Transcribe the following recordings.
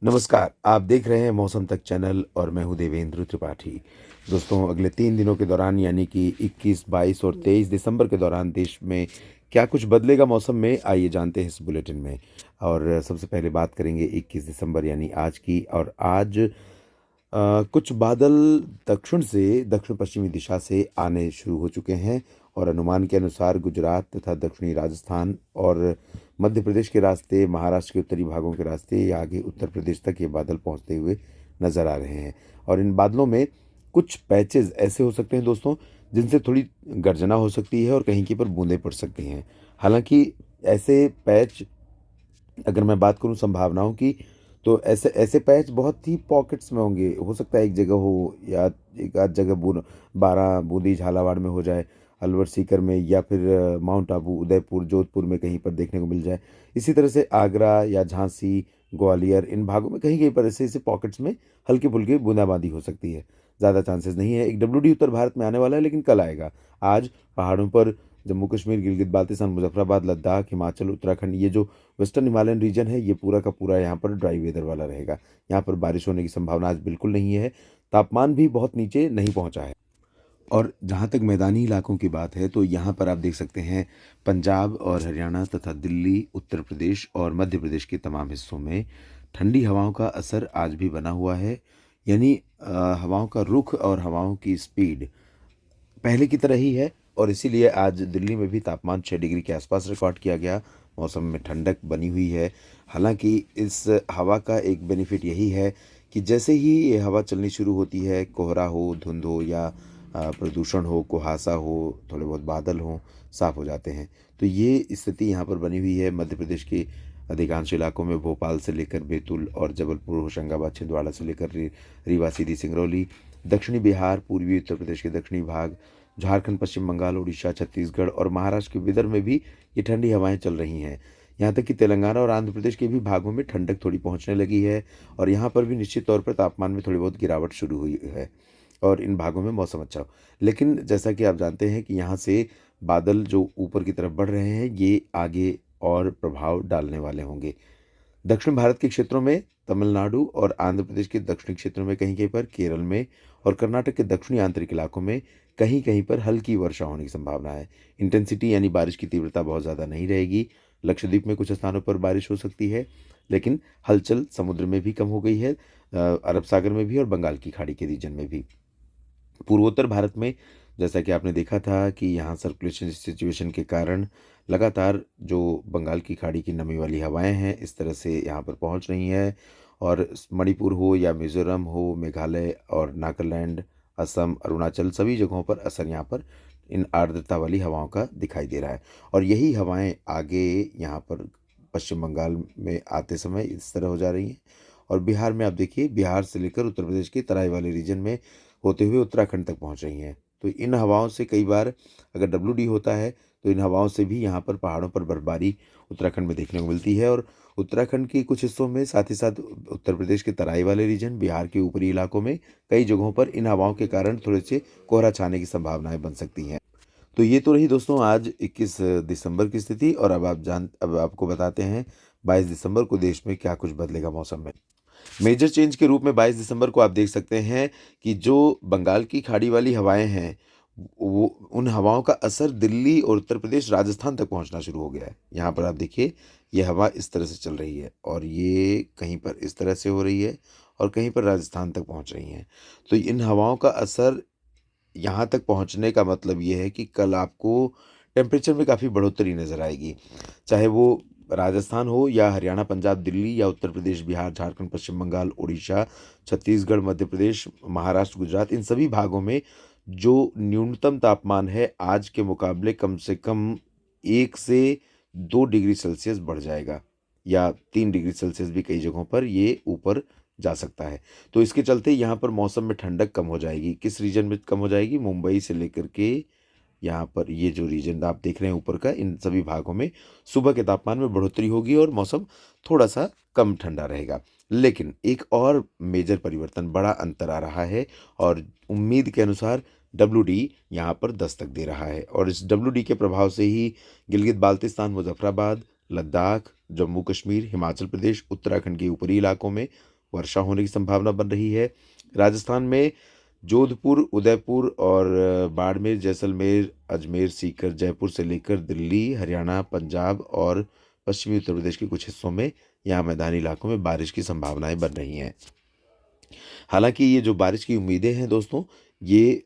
नमस्कार, आप देख रहे हैं मौसम तक चैनल और मैं हूं देवेंद्र त्रिपाठी। दोस्तों, अगले 3 दिनों के दौरान यानी कि 21, 22 और 23 दिसंबर के दौरान देश में क्या कुछ बदलेगा मौसम में, आइए जानते हैं इस बुलेटिन में। और सबसे पहले बात करेंगे 21 दिसंबर यानी आज की। और आज कुछ बादल दक्षिण पश्चिमी दिशा से आने शुरू हो चुके हैं और अनुमान के अनुसार गुजरात तथा दक्षिणी राजस्थान और मध्य प्रदेश के रास्ते, महाराष्ट्र के उत्तरी भागों के रास्ते या आगे उत्तर प्रदेश तक ये बादल पहुंचते हुए नजर आ रहे हैं। और इन बादलों में कुछ पैचेस ऐसे हो सकते हैं दोस्तों, जिनसे थोड़ी गर्जना हो सकती है और कहीं की पर बूंदें पड़ सकती हैं। हालांकि ऐसे पैच, अगर मैं बात करूं संभावनाओं की, तो ऐसे ऐसे पैच बहुत ही पॉकेट्स में होंगे। हो सकता है एक जगह हो या एक आध जगह 12 बूंदी झालावाड़ में हो जाए, अलवर सीकर में, या फिर माउंट आबू, उदयपुर, जोधपुर में कहीं पर देखने को मिल जाए। इसी तरह से आगरा या झांसी, ग्वालियर, इन भागों में कहीं कहीं पर ऐसे ऐसे पॉकेट्स में हल्की फुल्की बूंदाबांदी हो सकती है। ज़्यादा चांसेस नहीं है। एक डब्ल्यू उत्तर भारत में आने वाला है, लेकिन कल आएगा। आज पहाड़ों पर जम्मू कश्मीर, गिलगित बाल्तिस्तान, मुजफ्फराबाद, लद्दाख, हिमाचल, उत्तराखंड, ये जो वेस्टर्न हिमालयन रीजन है, ये पूरा का पूरा यहाँ पर ड्राई वेदर वाला रहेगा। यहाँ पर बारिश होने की संभावना आज बिल्कुल नहीं है। तापमान भी बहुत नीचे नहीं पहुँचा है। और जहाँ तक मैदानी इलाकों की बात है, तो यहाँ पर आप देख सकते हैं पंजाब और हरियाणा तथा दिल्ली, उत्तर प्रदेश और मध्य प्रदेश के तमाम हिस्सों में ठंडी हवाओं का असर आज भी बना हुआ है। यानी हवाओं का रुख और हवाओं की स्पीड पहले की तरह ही है। और इसीलिए आज दिल्ली में भी तापमान 6 डिग्री के आसपास रिकॉर्ड किया गया। मौसम में ठंडक बनी हुई है। हालांकि इस हवा का एक बेनिफिट यही है कि जैसे ही ये हवा चलनी शुरू होती है, कोहरा हो, धुंध हो या प्रदूषण हो, कुहासा हो, थोड़े बहुत बादल हों, साफ हो जाते हैं। तो ये स्थिति यहाँ पर बनी हुई है। मध्य प्रदेश के अधिकांश इलाकों में, भोपाल से लेकर बैतूल और जबलपुर, होशंगाबाद, छिंदवाड़ा से लेकर रीवा, सीधी, सिंगरौली, दक्षिणी बिहार, पूर्वी उत्तर प्रदेश के दक्षिणी भाग, झारखंड, पश्चिम बंगाल, उड़ीसा, छत्तीसगढ़ और महाराष्ट्र के विदर्भ में भी ये ठंडी हवाएं चल रही हैं। यहाँ तक कि तेलंगाना और आंध्र प्रदेश के भी भागों में ठंडक थोड़ी पहुँचने लगी है। और यहाँ पर भी निश्चित तौर पर तापमान में थोड़ी बहुत गिरावट शुरू हुई है और इन भागों में मौसम अच्छा हो। लेकिन जैसा कि आप जानते हैं कि यहाँ से बादल जो ऊपर की तरफ बढ़ रहे हैं, ये आगे और प्रभाव डालने वाले होंगे। दक्षिण भारत के क्षेत्रों में, तमिलनाडु और आंध्र प्रदेश के दक्षिणी क्षेत्रों में कहीं कहीं पर, केरल में और कर्नाटक के दक्षिणी आंतरिक इलाकों में कहीं कहीं पर हल्की वर्षा होने की संभावना है। इंटेंसिटी यानी बारिश की तीव्रता बहुत ज़्यादा नहीं रहेगी। लक्षद्वीप में कुछ स्थानों पर बारिश हो सकती है, लेकिन हलचल समुद्र में भी कम हो गई है, अरब सागर में भी और बंगाल की खाड़ी के रीजन में भी। पूर्वोत्तर भारत में जैसा कि आपने देखा था कि यहाँ सर्कुलेशन सिचुएशन के कारण लगातार जो बंगाल की खाड़ी की नमी वाली हवाएं हैं, इस तरह से यहाँ पर पहुँच रही हैं। और मणिपुर हो या मिज़ोरम हो, मेघालय और नागालैंड, असम, अरुणाचल, सभी जगहों पर असर यहाँ पर इन आर्द्रता वाली हवाओं का दिखाई दे रहा है। और यही हवाएं आगे यहाँ पर पश्चिम बंगाल में आते समय इस तरह हो जा रही हैं। और बिहार में आप देखिए, बिहार से लेकर उत्तर प्रदेश के तराई वाले रीजन में होते हुए उत्तराखंड तक पहुंच रही हैं। तो इन हवाओं से कई बार, अगर डब्ल्यू होता है, तो इन हवाओं से भी यहाँ पर पहाड़ों पर बर्फबारी उत्तराखंड में देखने को मिलती है। और उत्तराखंड के कुछ हिस्सों में, साथ ही साथ उत्तर प्रदेश के तराई वाले रीजन, बिहार के ऊपरी इलाकों में कई जगहों पर इन हवाओं के कारण थोड़े से कोहरा छाने की संभावनाएं बन सकती हैं। तो ये तो रही दोस्तों आज 21 दिसंबर की स्थिति। और अब आपको बताते हैं 22 दिसंबर को देश में क्या कुछ बदलेगा मौसम में। मेजर चेंज के रूप में 22 दिसंबर को आप देख सकते हैं कि जो बंगाल की खाड़ी वाली हवाएं हैं, वो, उन हवाओं का असर दिल्ली और उत्तर प्रदेश, राजस्थान तक पहुंचना शुरू हो गया है। यहाँ पर आप देखिए, ये हवा इस तरह से चल रही है और ये कहीं पर इस तरह से हो रही है और कहीं पर राजस्थान तक पहुंच रही हैं। तो इन हवाओं का असर यहाँ तक पहुँचने का मतलब ये है कि कल आपको टेम्परेचर में काफ़ी बढ़ोतरी नज़र आएगी। चाहे वो राजस्थान हो या हरियाणा, पंजाब, दिल्ली या उत्तर प्रदेश, बिहार, झारखंड, पश्चिम बंगाल, उड़ीसा, छत्तीसगढ़, मध्य प्रदेश, महाराष्ट्र, गुजरात, इन सभी भागों में जो न्यूनतम तापमान है आज के मुकाबले कम से कम 1 से 2 डिग्री सेल्सियस बढ़ जाएगा, या 3 डिग्री सेल्सियस भी कई जगहों पर ये ऊपर जा सकता है। तो इसके चलते यहाँ पर मौसम में ठंडक कम हो जाएगी। किस रीजन में कम हो जाएगी? मुंबई से लेकर के यहाँ पर ये जो रीजन आप देख रहे हैं ऊपर का, इन सभी भागों में सुबह के तापमान में बढ़ोतरी होगी और मौसम थोड़ा सा कम ठंडा रहेगा। लेकिन एक और मेजर परिवर्तन, बड़ा अंतर आ रहा है और उम्मीद के अनुसार डब्ल्यू डी यहाँ पर दस्तक दे रहा है। और इस डब्ल्यू डी के प्रभाव से ही गिलगित बाल्तिस्तान, मुजफ्फराबाद, लद्दाख, जम्मू कश्मीर, हिमाचल प्रदेश, उत्तराखंड के ऊपरी इलाकों में वर्षा होने की संभावना बन रही है। राजस्थान में जोधपुर, उदयपुर और बाड़मेर, जैसलमेर, अजमेर, सीकर, जयपुर से लेकर दिल्ली, हरियाणा, पंजाब और पश्चिमी उत्तर प्रदेश के कुछ हिस्सों में यहाँ मैदानी इलाकों में बारिश की संभावनाएं बन रही हैं। हालांकि ये जो बारिश की उम्मीदें हैं दोस्तों, ये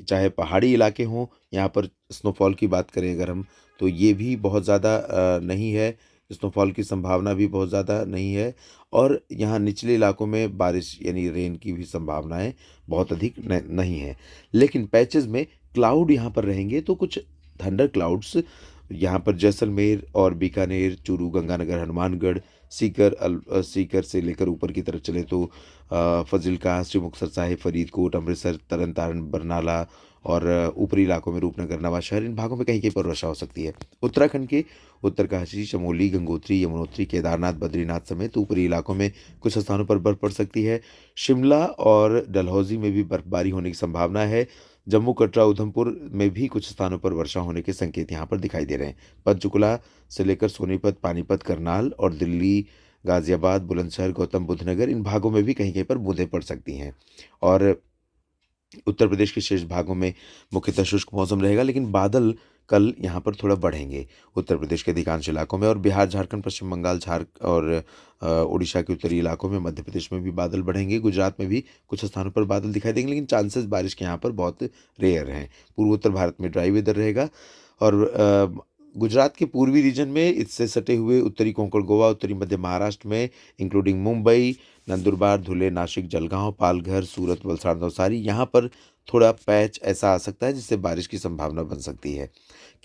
चाहे पहाड़ी इलाके हों, यहाँ पर स्नोफॉल की बात करें अगर हम, तो ये भी बहुत ज़्यादा नहीं है। स्नोफॉल की संभावना भी बहुत ज़्यादा नहीं है। और यहाँ निचले इलाकों में बारिश यानी रेन की भी संभावनाएं बहुत अधिक नहीं है। लेकिन पैचेस में क्लाउड यहाँ पर रहेंगे, तो कुछ थंडर क्लाउड्स यहाँ पर जैसलमेर और बीकानेर, चूरू, गंगानगर, हनुमानगढ़, सीकर से लेकर ऊपर की तरफ चले तो फजिल्का, श्री मुक्तसर साहिब, फरीदकोट, अमृतसर, तरन तारण, बरनाला और ऊपरी इलाकों में रूपनगर, नवांशहर, इन भागों में कहीं कहीं पर वर्षा हो सकती है। उत्तराखंड के उत्तरकाशी, चमोली, गंगोत्री, यमुनोत्री, केदारनाथ, बद्रीनाथ समेत ऊपरी इलाकों में कुछ स्थानों पर बर्फ पड़ सकती है। शिमला और डलहौजी में भी बर्फबारी होने की संभावना है। जम्मू, कटरा, उधमपुर में भी कुछ स्थानों पर वर्षा होने के संकेत यहाँ पर दिखाई दे रहे हैं। पंचकुला से लेकर सोनीपत, पानीपत, करनाल और दिल्ली, गाजियाबाद, बुलंदशहर, गौतम बुद्ध नगर, इन भागों में भी कहीं कहीं पर बूंदें पड़ सकती हैं। और उत्तर प्रदेश के शेष भागों में मुख्यतः शुष्क मौसम रहेगा, लेकिन बादल कल यहाँ पर थोड़ा बढ़ेंगे उत्तर प्रदेश के अधिकांश इलाकों में। और बिहार, झारखंड, पश्चिम बंगाल, और उड़ीसा के उत्तरी इलाकों में, मध्य प्रदेश में भी बादल बढ़ेंगे। गुजरात में भी कुछ स्थानों पर बादल दिखाई देंगे, लेकिन चांसेस बारिश के यहाँ पर बहुत रेयर हैं। पूर्वोत्तर भारत में ड्राई वेदर रहेगा। और गुजरात के पूर्वी रीजन में इससे सटे हुए उत्तरी कोंकण गोवा, उत्तरी मध्य महाराष्ट्र में इंक्लूडिंग मुंबई, नंदुरबार, धुले, नासिक, जलगांव, पालघर, सूरत, वलसाड़, नवसारी, यहाँ पर थोड़ा पैच ऐसा आ सकता है जिससे बारिश की संभावना बन सकती है।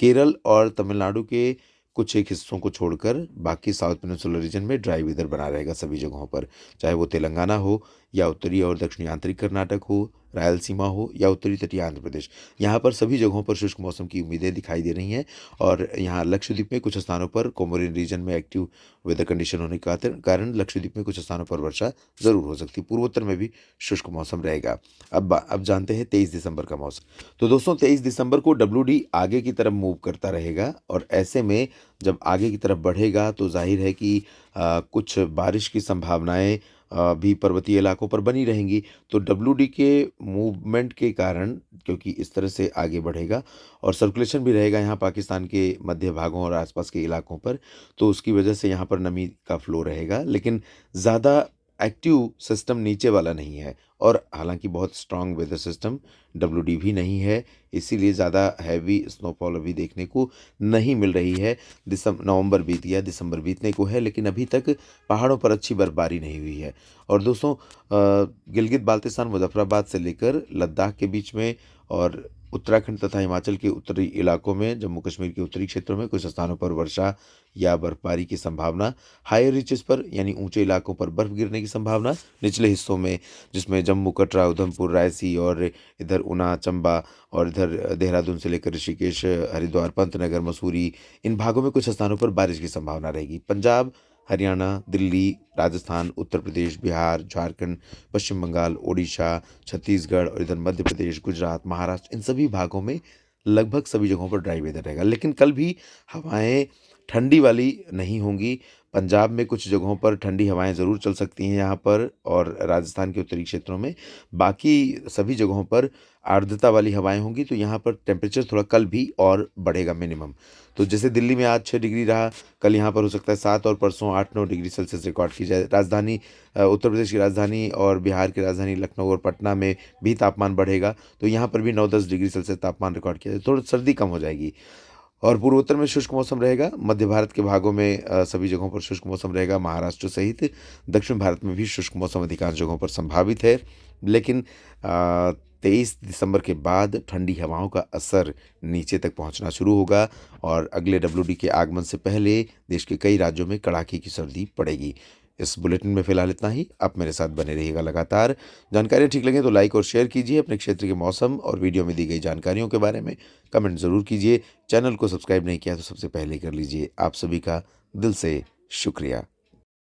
केरल और तमिलनाडु के कुछ एक हिस्सों को छोड़कर बाकी साउथ पेनिनसुलर रीजन में ड्राई वेदर बना रहेगा सभी जगहों पर, चाहे वो तेलंगाना हो या उत्तरी और दक्षिणी आंतरिक कर्नाटक हो, रायलसीमा हो या उत्तरी तटीय आंध्र प्रदेश। यहाँ पर सभी जगहों पर शुष्क मौसम की उम्मीदें दिखाई दे रही हैं। और यहाँ लक्षद्वीप में कुछ स्थानों पर कोमोरिन रीजन में एक्टिव वेदर कंडीशन होने के कारण लक्षद्वीप में कुछ स्थानों पर वर्षा जरूर हो सकती है। पूर्वोत्तर में भी शुष्क मौसम रहेगा। अब जानते हैं 23 दिसंबर का मौसम। तो दोस्तों 23 दिसंबर को WD आगे की तरफ मूव करता रहेगा, और ऐसे में जब आगे की तरफ बढ़ेगा तो जाहिर है कि कुछ बारिश की संभावनाएं भी पर्वतीय इलाकों पर बनी रहेंगी। तो WD के मूवमेंट के कारण, क्योंकि इस तरह से आगे बढ़ेगा और सर्कुलेशन भी रहेगा यहाँ पाकिस्तान के मध्य भागों और आसपास के इलाकों पर, तो उसकी वजह से यहाँ पर नमी का फ्लो रहेगा, लेकिन ज़्यादा एक्टिव सिस्टम नीचे वाला नहीं है। और हालांकि बहुत स्ट्रांग वेदर सिस्टम WD भी नहीं है, इसीलिए ज़्यादा हैवी स्नोफॉल अभी देखने को नहीं मिल रही है। नवंबर बीत गया, दिसंबर बीतने को है, लेकिन अभी तक पहाड़ों पर अच्छी बर्फबारी नहीं हुई है। और दोस्तों गिलगित बाल्तिस्तान, मुजफ्फराबाद से लेकर लद्दाख के बीच में और उत्तराखंड तथा हिमाचल के उत्तरी इलाकों में, जम्मू कश्मीर के उत्तरी क्षेत्रों में कुछ स्थानों पर वर्षा या बर्फबारी की संभावना। हायर रीचेस पर यानी ऊंचे इलाकों पर बर्फ गिरने की संभावना। निचले हिस्सों में जिसमें जम्मू, कटरा, उधमपुर, रायसी और इधर ऊना, चंबा और इधर देहरादून से लेकर ऋषिकेश, हरिद्वार, पंतनगर, मसूरी, इन भागों में कुछ स्थानों पर बारिश की संभावना रहेगी। पंजाब, हरियाणा, दिल्ली, राजस्थान, उत्तर प्रदेश, बिहार, झारखंड, पश्चिम बंगाल, ओडिशा, छत्तीसगढ़ और इधर मध्य प्रदेश, गुजरात, महाराष्ट्र, इन सभी भागों में लगभग सभी जगहों पर ड्राई वेदर रहेगा। लेकिन कल भी हवाएं ठंडी वाली नहीं होंगी। पंजाब में कुछ जगहों पर ठंडी हवाएं ज़रूर चल सकती हैं यहाँ पर, और राजस्थान के उत्तरी क्षेत्रों में बाकी सभी जगहों पर आर्द्रता वाली हवाएं होंगी। तो यहाँ पर टेम्परेचर थोड़ा कल भी और बढ़ेगा मिनिमम। तो जैसे दिल्ली में आज 6 डिग्री रहा, कल यहाँ पर हो सकता है 7 और परसों 8-9 डिग्री सेल्सियस रिकॉर्ड की जाए। राजधानी उत्तर प्रदेश की राजधानी और बिहार की राजधानी लखनऊ और पटना में भी तापमान बढ़ेगा, तो यहाँ पर भी 9-10 डिग्री सेल्सियस तापमान रिकॉर्ड किया जाए, थोड़ी सर्दी कम हो जाएगी। और पूर्वोत्तर में शुष्क मौसम रहेगा। मध्य भारत के भागों में सभी जगहों पर शुष्क मौसम रहेगा। महाराष्ट्र सहित दक्षिण भारत में भी शुष्क मौसम अधिकांश जगहों पर संभावित है। लेकिन 23 दिसंबर के बाद ठंडी हवाओं का असर नीचे तक पहुंचना शुरू होगा, और अगले WD के आगमन से पहले देश के कई राज्यों में कड़ाके की सर्दी पड़ेगी। इस बुलेटिन में फिलहाल इतना ही। आप मेरे साथ बने रहिएगा लगातार। जानकारियाँ ठीक लगे तो लाइक और शेयर कीजिए। अपने क्षेत्र के मौसम और वीडियो में दी गई जानकारियों के बारे में कमेंट ज़रूर कीजिए। चैनल को सब्सक्राइब नहीं किया तो सबसे पहले कर लीजिए। आप सभी का दिल से शुक्रिया।